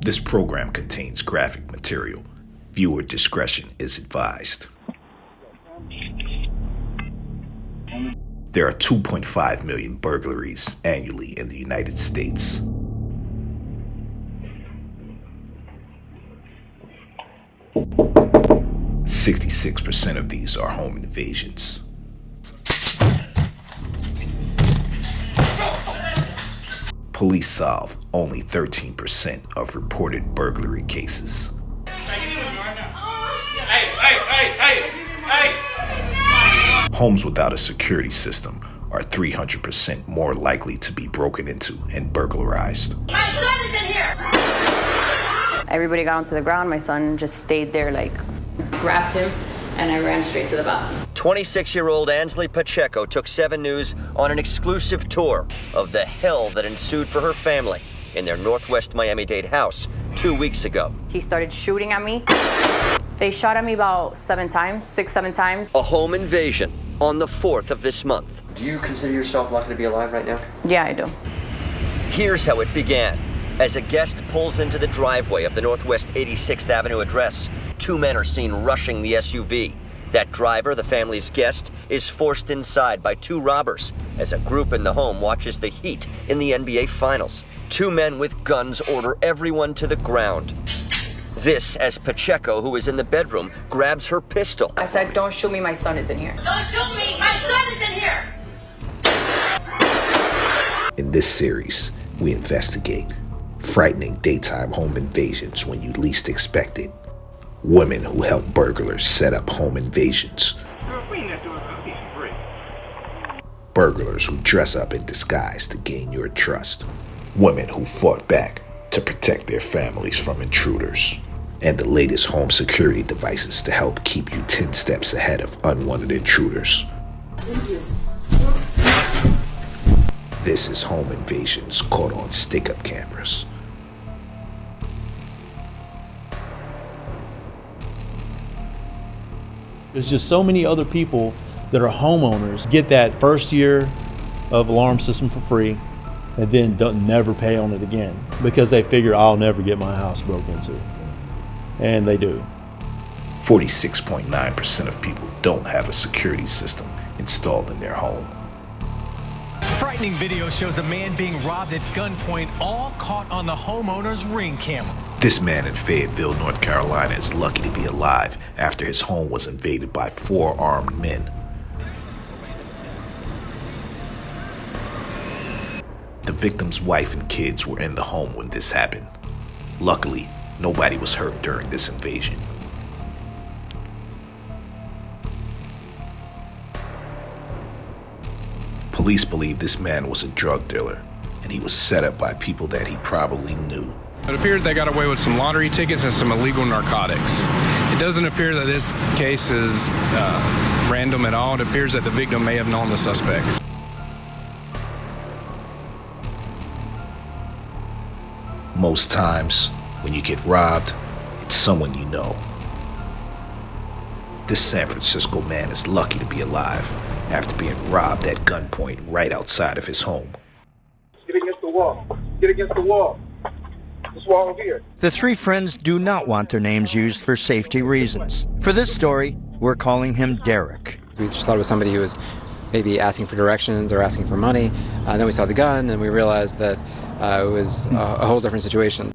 This program contains graphic material. Viewer discretion is advised. There are 2.5 million burglaries annually in the United States. .66% of these are home invasions. Police solved only 13% of reported burglary cases. Homes without a security system are 300% more likely to be broken into and burglarized. My son is in here! Everybody got onto the ground. My son just stayed there, grabbed him, and I ran straight to the bathroom. 26-year-old Ansley Pacheco took 7 News on an exclusive tour of the hell that ensued for her family in their Northwest Miami-Dade house 2 weeks ago. He started shooting at me. They shot at me about 7 times, 6-7 times. A home invasion on the 4th of this month. Do you consider yourself lucky to be alive right now? Yeah, I do. Here's how it began. As a guest pulls into the driveway of the Northwest 86th Avenue address, 2 men are seen rushing the SUV. That driver, the family's guest, is forced inside by 2 robbers as a group in the home watches the Heat in the NBA Finals. 2 men with guns order everyone to the ground. This as Pacheco, who is in the bedroom, grabs her pistol. I said, "Don't shoot me, my son is in here." Don't shoot me! My son is in here! In this series, we investigate frightening daytime home invasions when you least expect it. Women who help burglars set up home invasions. Burglars who dress up in disguise to gain your trust. Women who fought back to protect their families from intruders. And the latest home security devices to help keep you 10 steps ahead of unwanted intruders. This is Home Invasions caught on stick-up cameras. There's just so many other people that are homeowners get that first year of alarm system for free and then never pay on it again because they figure I'll never get my house broken into. And they do. 46.9% of people don't have a security system installed in their home. Frightening video shows a man being robbed at gunpoint, all caught on the homeowner's Ring camera. This man in Fayetteville, North Carolina is lucky to be alive after his home was invaded by 4 armed men. The victim's wife and kids were in the home when this happened. Luckily, nobody was hurt during this invasion. Police believe this man was a drug dealer, and he was set up by people that he probably knew. It appears they got away with some lottery tickets and some illegal narcotics. It doesn't appear that this case is random at all. It appears that the victim may have known the suspects. Most times, when you get robbed, it's someone you know. This San Francisco man is lucky to be alive after being robbed at gunpoint right outside of his home. Get against the wall. Get against the wall. This wall over here. The 3 friends do not want their names used for safety reasons. For this story, we're calling him Derek. We just thought it was somebody who was maybe asking for directions or asking for money. Then we saw the gun and we realized that it was a whole different situation.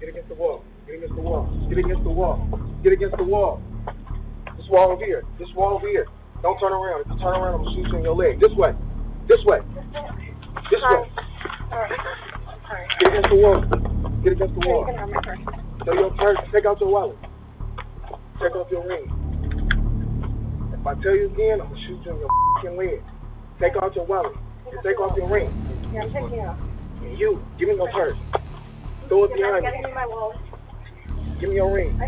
Get against the wall. Get against the wall. Get against the wall. Get against the wall. This wall over here. This wall over here. Don't turn around. If you turn around, I'm going to shoot you in your leg. This way. This way. This way. Get against the wall. Get against the wall. Tell your purse. Take out your wallet. Take off your ring. If I tell you again, I'm going to shoot you in your f***ing leg. Take out your wallet. And take off your ring. Yeah, I'm taking it off. And you, give me your purse. Throw it behind me. Give me my wallet. Give me your ring.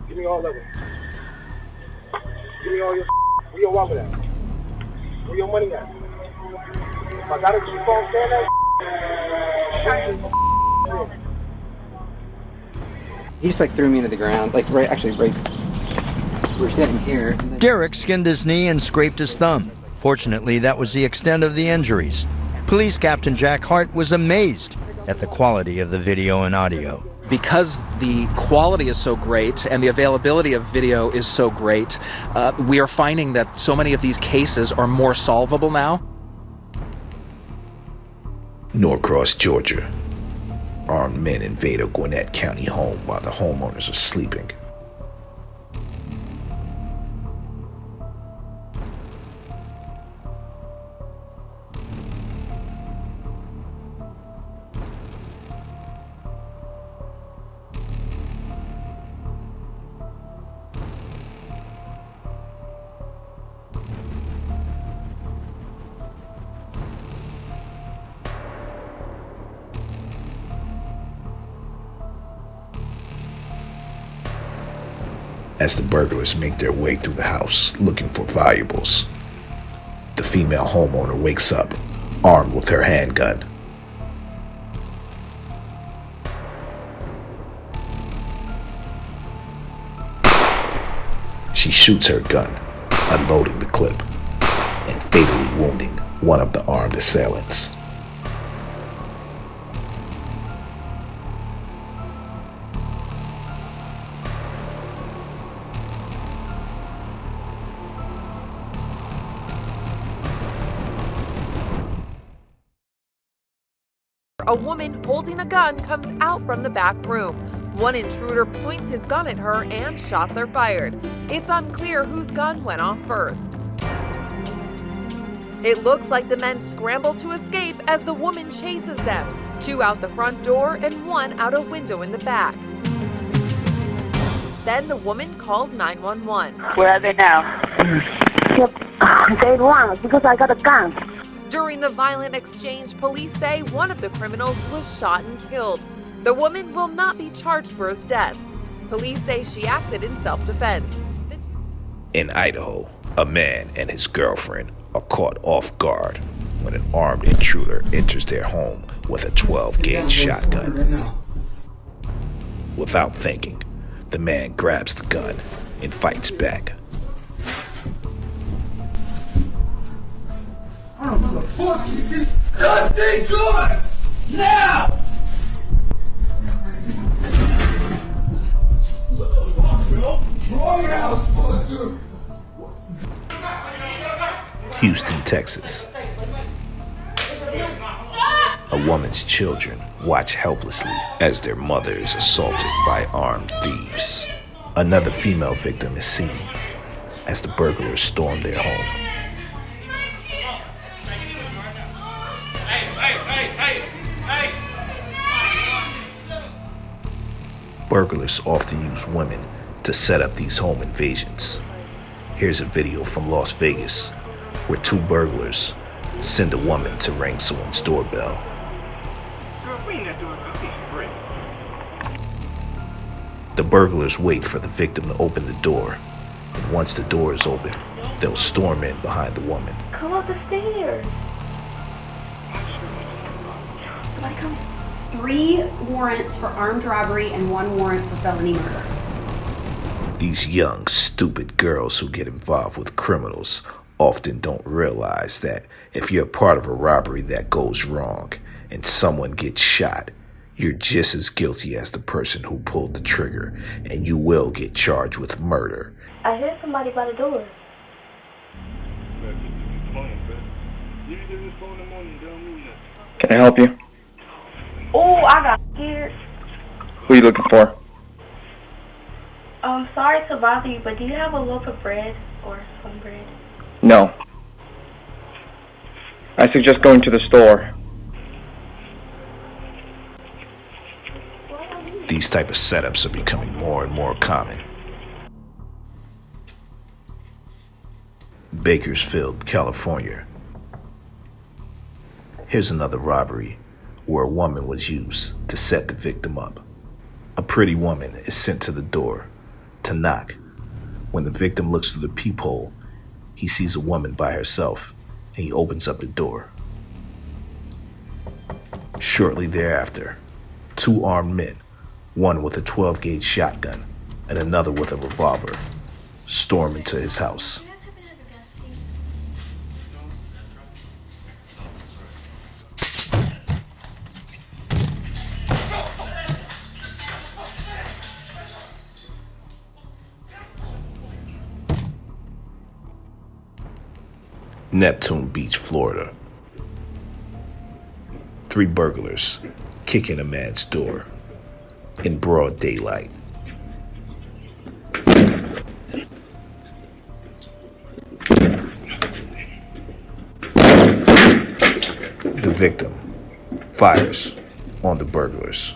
Give me all of it. Give me all your where your wallet at? Where your money at? If I gotta keep on saying that, He just threw me into the ground, right. We're sitting here. Derek skinned his knee and scraped his thumb. Unfortunately, that was the extent of the injuries. Police Captain Jack Hart was amazed at the quality of the video and audio. Because the quality is so great and the availability of video is so great, we are finding that so many of these cases are more solvable now. Norcross, Georgia. Armed men invade a Gwinnett County home while the homeowners are sleeping. As the burglars make their way through the house looking for valuables, the female homeowner wakes up, armed with her handgun. She shoots her gun, unloading the clip, and fatally wounding one of the armed assailants. A woman holding a gun comes out from the back room. One intruder points his gun at her and shots are fired. It's unclear whose gun went off first. It looks like the men scramble to escape as the woman chases them. 2 out the front door and 1 out a window in the back. Then the woman calls 911. Where are they now? They run because I got a gun. During the violent exchange, police say one of the criminals was shot and killed. The woman will not be charged for his death. Police say she acted in self-defense. In Idaho, a man and his girlfriend are caught off guard when an armed intruder enters their home with a 12-gauge shotgun. Without thinking, the man grabs the gun and fights back. Something good! Now! Houston, Texas. A woman's children watch helplessly as their mother is assaulted by armed thieves. Another female victim is seen as the burglars storm their home. Burglars often use women to set up these home invasions. Here's a video from Las Vegas where 2 burglars send a woman to ring someone's doorbell. The burglars wait for the victim to open the door, and once the door is open, they'll storm in behind the woman. Come up the stairs. Somebody come. 3 warrants for armed robbery and 1 warrant for felony murder. These young, stupid girls who get involved with criminals often don't realize that if you're part of a robbery that goes wrong and someone gets shot, you're just as guilty as the person who pulled the trigger, and you will get charged with murder. I heard somebody by the door. Can I help you? Oh, I got scared. Who are you looking for? Sorry to bother you, but do you have a loaf of bread or some bread? No. I suggest going to the store. These type of setups are becoming more and more common. Bakersfield, California. Here's another robbery where a woman was used to set the victim up. A pretty woman is sent to the door to knock. When the victim looks through the peephole, he sees a woman by herself, and he opens up the door. Shortly thereafter, 2 armed men, one with a 12-gauge shotgun and another with a revolver, storm into his house. Neptune Beach, Florida. 3 burglars kick in a man's door in broad daylight. The victim fires on the burglars.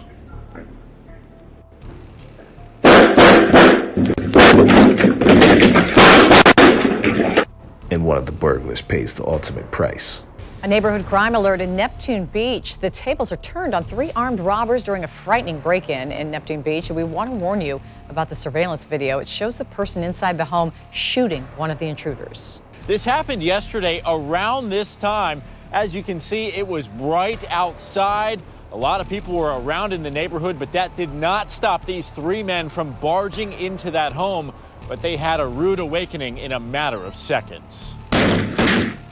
And one of the burglars pays the ultimate price. A neighborhood crime alert in Neptune Beach. The tables are turned on 3 armed robbers during a frightening break-in in Neptune Beach. And we want to warn you about the surveillance video. It shows the person inside the home shooting one of the intruders. This happened yesterday around this time. As you can see, it was bright outside. A lot of people were around in the neighborhood, but that did not stop these 3 men from barging into that home. But they had a rude awakening in a matter of seconds.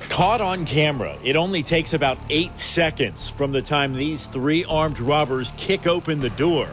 Caught on camera, it only takes about 8 seconds from the time these 3 armed robbers kick open the door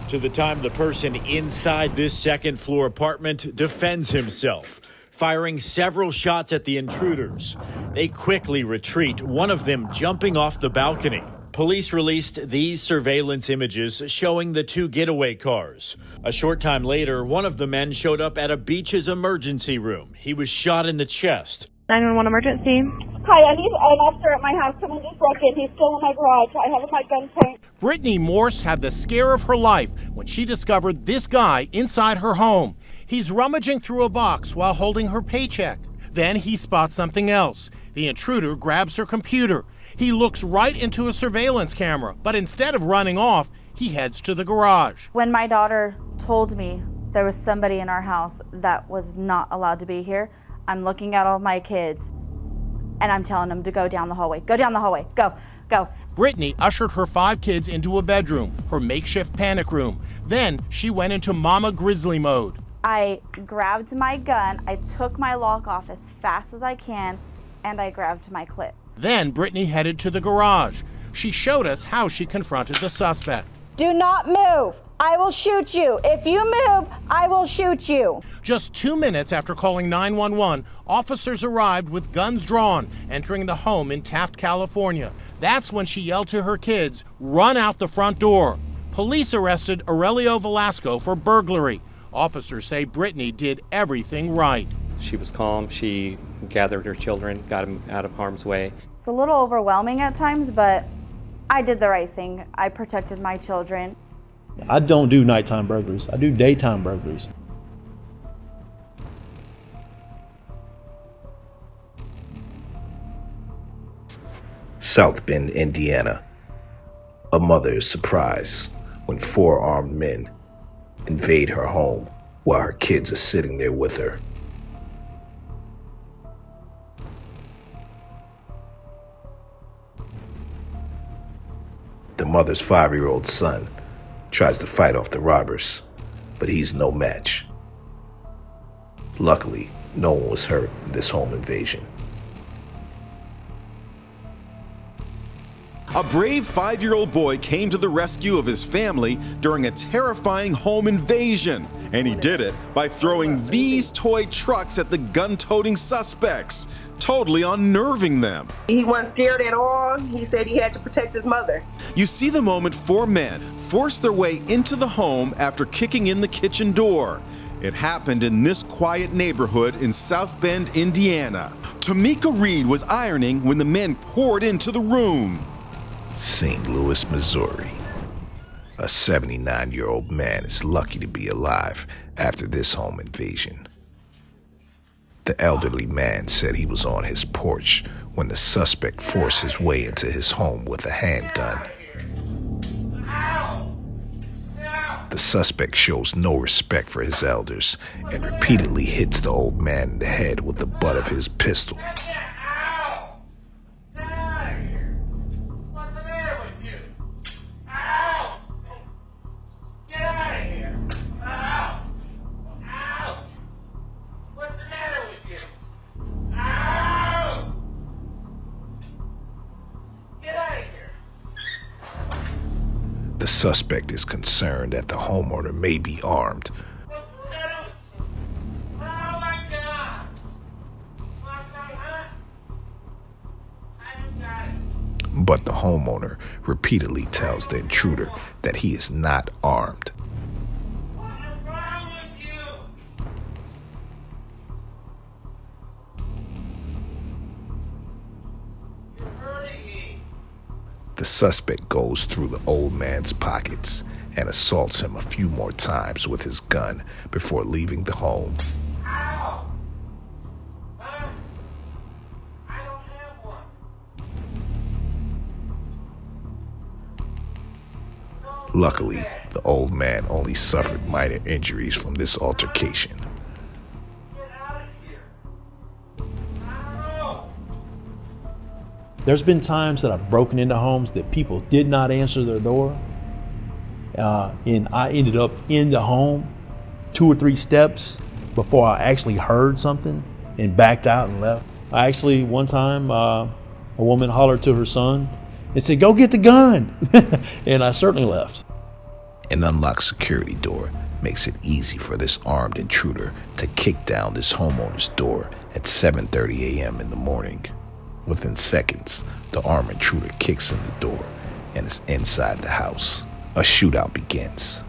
to the time the person inside this second-floor apartment defends himself, firing several shots at the intruders. They quickly retreat, one of them jumping off the balcony. Police released these surveillance images showing the 2 getaway cars. A short time later, one of the men showed up at a beach's emergency room. He was shot in the chest. 911 emergency. Hi, I need an officer at my house. Someone just broke in. He's still in my garage. I have him at gunpoint. Brittany Morse had the scare of her life when she discovered this guy inside her home. He's rummaging through a box while holding her paycheck. Then he spots something else. The intruder grabs her computer. He looks right into a surveillance camera, but instead of running off, he heads to the garage. When my daughter told me there was somebody in our house that was not allowed to be here, I'm looking at all my kids and I'm telling them to go down the hallway. Go down the hallway. Go, go. Brittany ushered her 5 kids into a bedroom, her makeshift panic room. Then she went into Mama Grizzly mode. I grabbed my gun, I took my lock off as fast as I can, and I grabbed my clip. Then Brittany headed to the garage. She showed us how she confronted the suspect. Do not move. I will shoot you. If you move, I will shoot you. Just 2 minutes after calling 911, officers arrived with guns drawn, entering the home in Taft, California. That's when she yelled to her kids, "Run out the front door." Police arrested Aurelio Velasco for burglary. Officers say Brittany did everything right. She was calm. She gathered her children, got them out of harm's way. It's a little overwhelming at times, but I did the right thing. I protected my children. I don't do nighttime burglaries. I do daytime burglaries. South Bend, Indiana. A mother is surprised when 4 armed men invade her home while her kids are sitting there with her. The mother's 5-year-old son tries to fight off the robbers, but he's no match. Luckily, no one was hurt in this home invasion. A brave 5-year-old boy came to the rescue of his family during a terrifying home invasion. And he did it by throwing these toy trucks at the gun-toting suspects, totally unnerving them. He wasn't scared at all. He said he had to protect his mother. You see the moment 4 men forced their way into the home after kicking in the kitchen door. It happened in this quiet neighborhood in South Bend, Indiana. Tamika Reed was ironing when the men poured into the room. St. Louis, Missouri. A 79-year-old man is lucky to be alive after this home invasion. The elderly man said he was on his porch when the suspect forced his way into his home with a handgun. The suspect shows no respect for his elders and repeatedly hits the old man in the head with the butt of his pistol. The suspect is concerned that the homeowner may be armed. But the homeowner repeatedly tells the intruder that he is not armed. The suspect goes through the old man's pockets and assaults him a few more times with his gun before leaving the home. Luckily, the old man only suffered minor injuries from this altercation. There's been times that I've broken into homes that people did not answer their door. And I ended up in the home 2 or 3 steps before I actually heard something and backed out and left. I actually, one time, a woman hollered to her son and said, "Go get the gun." And I certainly left. An unlocked security door makes it easy for this armed intruder to kick down this homeowner's door at 7:30 a.m. in the morning. Within seconds, the armed intruder kicks in the door and is inside the house. A shootout begins.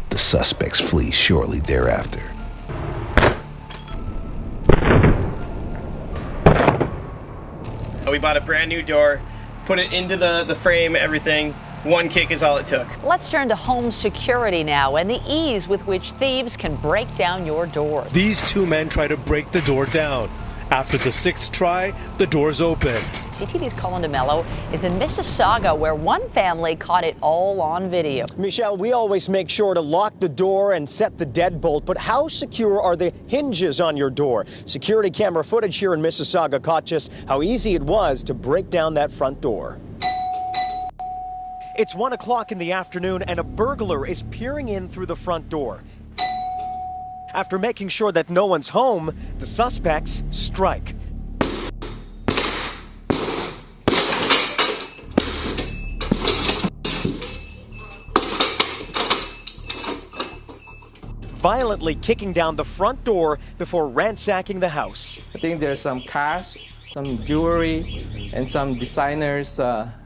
The suspects flee shortly thereafter. We bought a brand new door, put it into the frame, everything. One kick is all it took. Let's turn to home security now and the ease with which thieves can break down your doors. These 2 men try to break the door down. After the 6th try, the door's open. CTV's Colin DeMello is in Mississauga, where one family caught it all on video. Michelle, we always make sure to lock the door and set the deadbolt, but how secure are the hinges on your door? Security camera footage here in Mississauga caught just how easy it was to break down that front door. It's 1 o'clock in the afternoon and a burglar is peering in through the front door. After making sure that no one's home, the suspects strike. Violently kicking down the front door before ransacking the house. I think there's some cash, some jewelry, and some designers'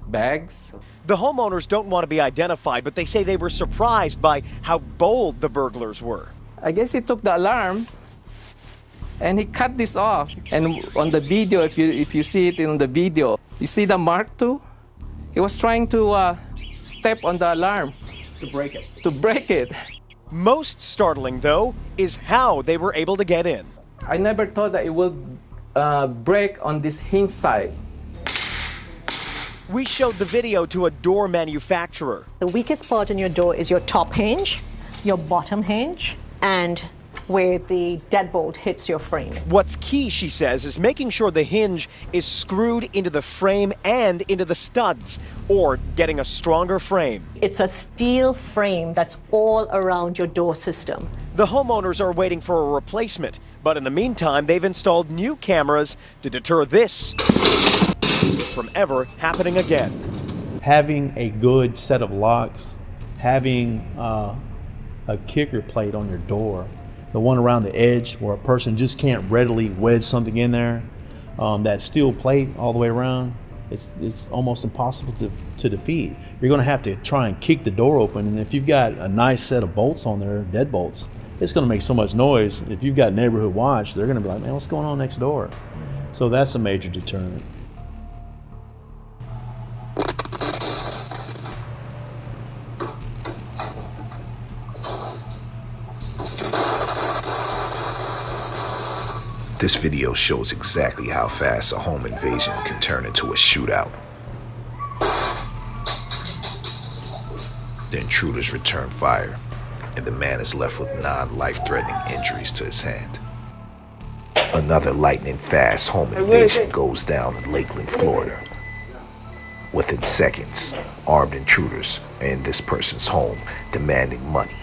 bags. The homeowners don't want to be identified, but they say they were surprised by how bold the burglars were. I guess he took the alarm and he cut this off. And on the video, if you see it in the video, you see the mark too? He was trying to step on the alarm. To break it. To break it. Most startling, though, is how they were able to get in. I never thought that it would break on this hinge side. We showed the video to a door manufacturer. The weakest part in your door is your top hinge, your bottom hinge, and where the deadbolt hits your frame. What's key, she says, is making sure the hinge is screwed into the frame and into the studs, or getting a stronger frame. It's a steel frame that's all around your door system. The homeowners are waiting for a replacement, but in the meantime, they've installed new cameras to deter this from ever happening again. Having a good set of locks, having a kicker plate on your door, the one around the edge where a person just can't readily wedge something in there, that steel plate all the way around, it's almost impossible to defeat. You're going to have to try and kick the door open, and if you've got a nice set of bolts on there, deadbolts, it's going to make so much noise. If you've got neighborhood watch, they're going to be like, man, what's going on next door? So that's a major deterrent. This video shows exactly how fast a home invasion can turn into a shootout. The intruders return fire, and the man is left with non-life-threatening injuries to his hand. Another lightning-fast home invasion goes down in Lakeland, Florida. Within seconds, armed intruders are in this person's home demanding money.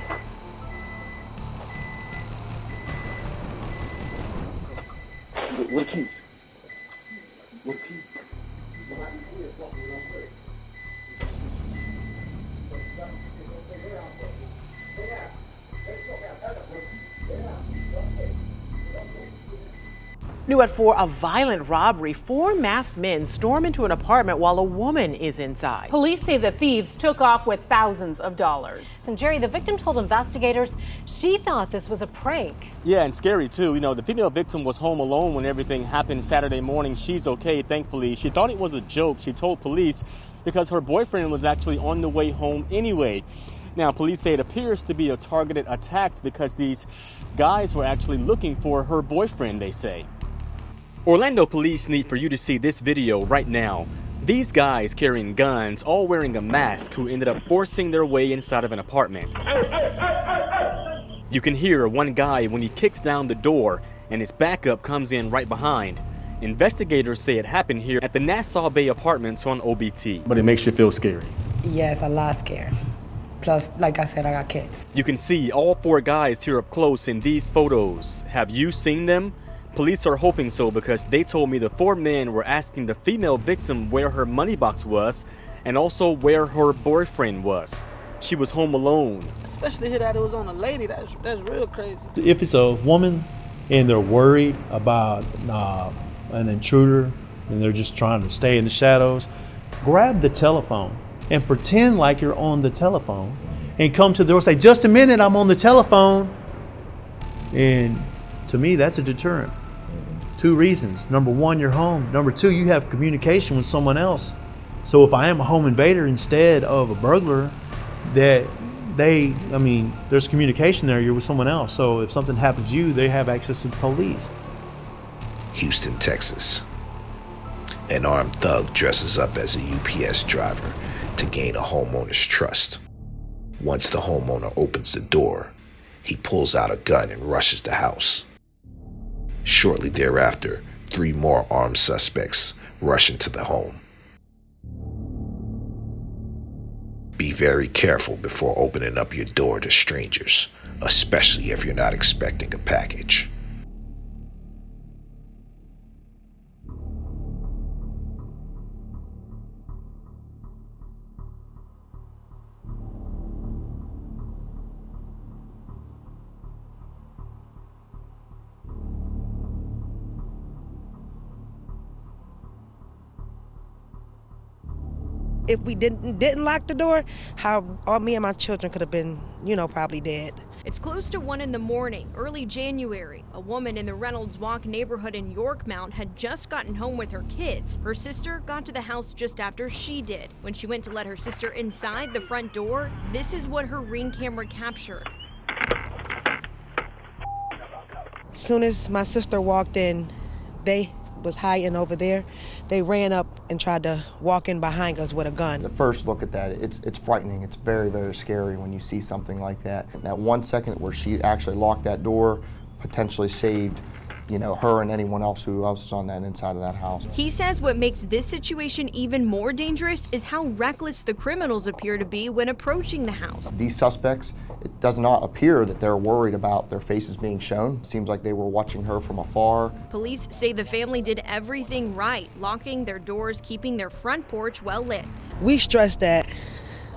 New at 4, a violent robbery. 4 masked men storm into an apartment while a woman is inside. Police say the thieves took off with thousands of dollars. And Jerry, the victim told investigators she thought this was a prank. Yeah, and scary too. You know, the female victim was home alone when everything happened Saturday morning. She's okay, thankfully. She thought it was a joke. She told police because her boyfriend was actually on the way home anyway. Now, police say it appears to be a targeted attack because these guys were actually looking for her boyfriend, they say. Orlando police need for you to see this video right now. These guys carrying guns, all wearing a mask, who ended up forcing their way inside of an apartment. You can hear one guy when he kicks down the door and his backup comes in right behind. Investigators say it happened here at the Nassau Bay Apartments on OBT. But it makes you feel scary. Yes, a lot scared. Plus, like I said, I got kids. You can see all 4 guys here up close in these photos. Have you seen them? Police are hoping so because they told me the 4 men were asking the female victim where her money box was and also where her boyfriend was. She was home alone. Especially hear that it was on a lady, that's real crazy. If it's a woman and they're worried about an intruder and they're just trying to stay in the shadows, grab the telephone and pretend like you're on the telephone and come to the door, say, just a minute, I'm on the telephone. And to me, that's a deterrent. 2 reasons. Number 1, you're home. Number 2, you have communication with someone else. So if I am a home invader instead of a burglar, there's communication there, you're with someone else. So if something happens to you, they have access to the police. Houston, Texas. An armed thug dresses up as a UPS driver to gain a homeowner's trust. Once the homeowner opens the door, he pulls out a gun and rushes the house. Shortly thereafter, 3 more armed suspects rush into the home. Be very careful before opening up your door to strangers, especially if you're not expecting a package. If we didn't lock the door, how all me and my children could have been, probably dead. It's close to 1 in the morning, early January. A woman in the Reynolds Walk neighborhood in Yorkmount had just gotten home with her kids. Her sister got to the house just after she did. When she went to let her sister inside the front door, this is what her Ring camera captured. As soon as my sister walked in, they was hiding over there. They ran up and tried to walk in behind us with a gun. The first look at that, it's frightening. It's very, very scary when you see something like that. That 1 second where she actually locked that door potentially saved, her and anyone else who else was on that inside of that house. He says what makes this situation even more dangerous is how reckless the criminals appear to be when approaching the house. These suspects, it does not appear that they're worried about their faces being shown. It seems like they were watching her from afar. Police say the family did everything right, locking their doors, keeping their front porch well lit. We stress that,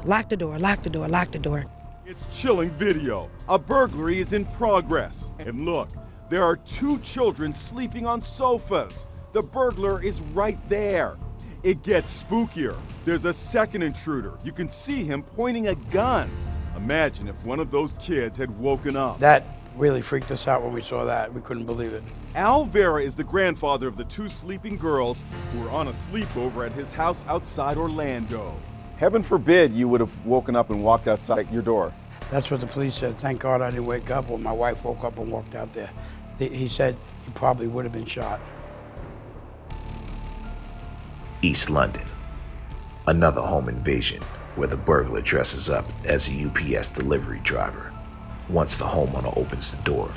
lock the door, lock the door, lock the door. It's chilling video. A burglary is in progress. And look, there are 2 children sleeping on sofas. The burglar is right there. It gets spookier. There's a second intruder. You can see him pointing a gun. Imagine if one of those kids had woken up. That really freaked us out when we saw that. We couldn't believe it. Al Vera is the grandfather of the 2 sleeping girls who were on a sleepover at his house outside Orlando. Heaven forbid you would have woken up and walked outside your door. That's what the police said. Thank God I didn't wake up when my wife woke up and walked out there. He said he probably would have been shot. East London. Another home invasion where the burglar dresses up as a UPS delivery driver. Once the homeowner opens the door,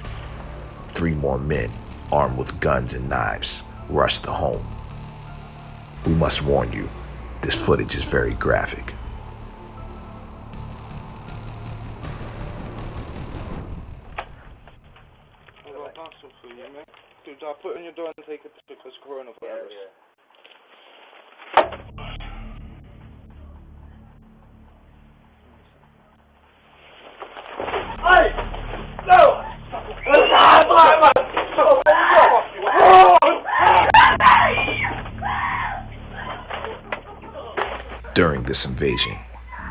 3 more men armed with guns and knives rush the home. We must warn you, this footage is very graphic. Put it on your door and take it because coronavirus. Hey! No! During this invasion,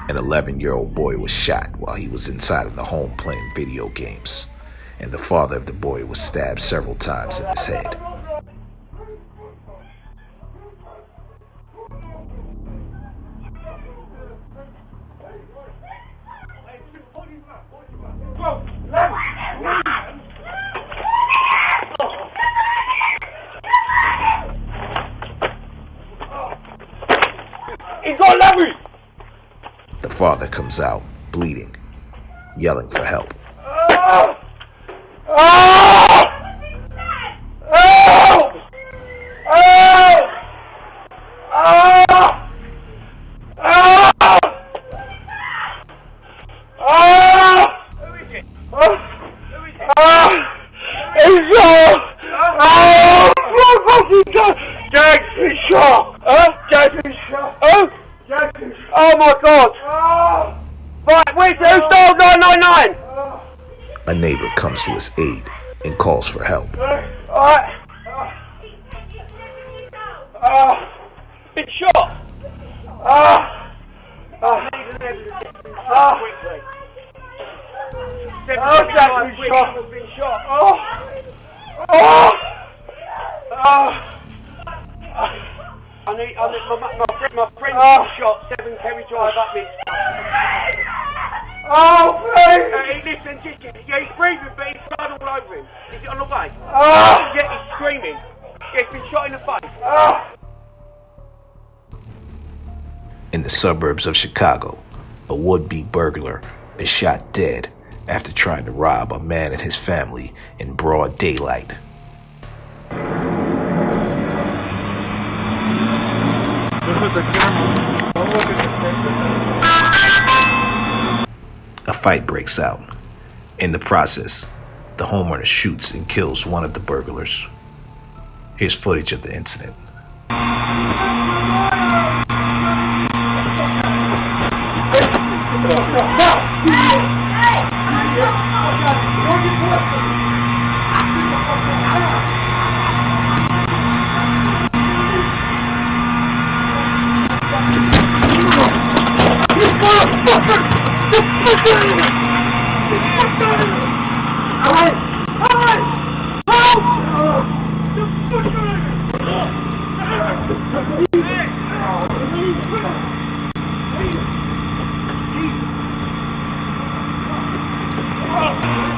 an 11-year-old boy was shot while he was inside of the home playing video games, and the father of the boy was stabbed several times in his head. The father comes out, bleeding, yelling for help. Oh my God! Right, where's who's dialed 999? A neighbor comes to his aid and calls for help. Alright. Been shot. Jack's been shot. My friend's been shot. 7 Kerry Drive up me. Oh, please! Listen, yeah, he's breathing, but he's blood all over him. Is it on the way? Yeah, he's screaming. Yeah, he's been shot in the face. In the suburbs of Chicago, a would-be burglar is shot dead after trying to rob a man and his family in broad daylight. A fight breaks out. In the process, the homeowner shoots and kills one of the burglars. Here's footage of the incident.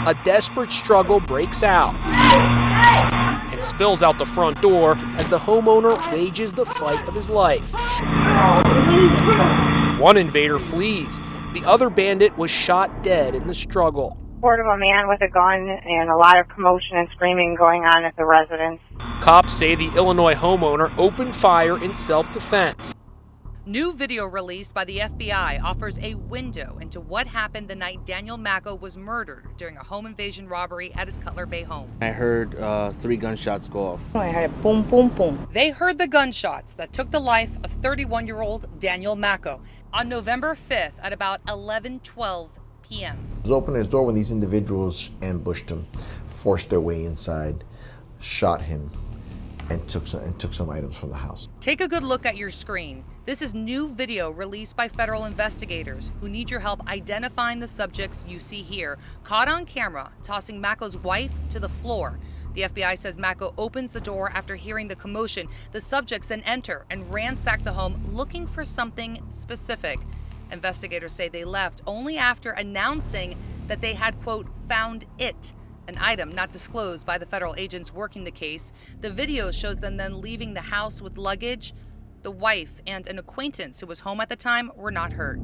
A desperate struggle breaks out and spills out the front door as the homeowner wages the fight of his life. One invader flees. The other bandit was shot dead in the struggle. Report of a man with a gun and a lot of commotion and screaming going on at the residence. Cops say the Illinois homeowner opened fire in self-defense. New video released by the FBI offers a window into what happened the night Daniel Macko was murdered during a home invasion robbery at his Cutler Bay home. I heard 3 gunshots go off. I heard a boom, boom, boom. They heard the gunshots that took the life of 31-year-old Daniel Macko on November 5th at about 11:12 p.m. He was opening his door when these individuals ambushed him, forced their way inside, shot him, and took some items from the house. Take a good look at your screen. This is new video released by federal investigators who need your help identifying the subjects you see here, caught on camera tossing Macko's wife to the floor. The FBI says Macko opens the door after hearing the commotion. The subjects then enter and ransack the home looking for something specific. Investigators say they left only after announcing that they had, quote, found it, an item not disclosed by the federal agents working the case. The video shows them then leaving the house with luggage. The wife and an acquaintance who was home at the time were not hurt.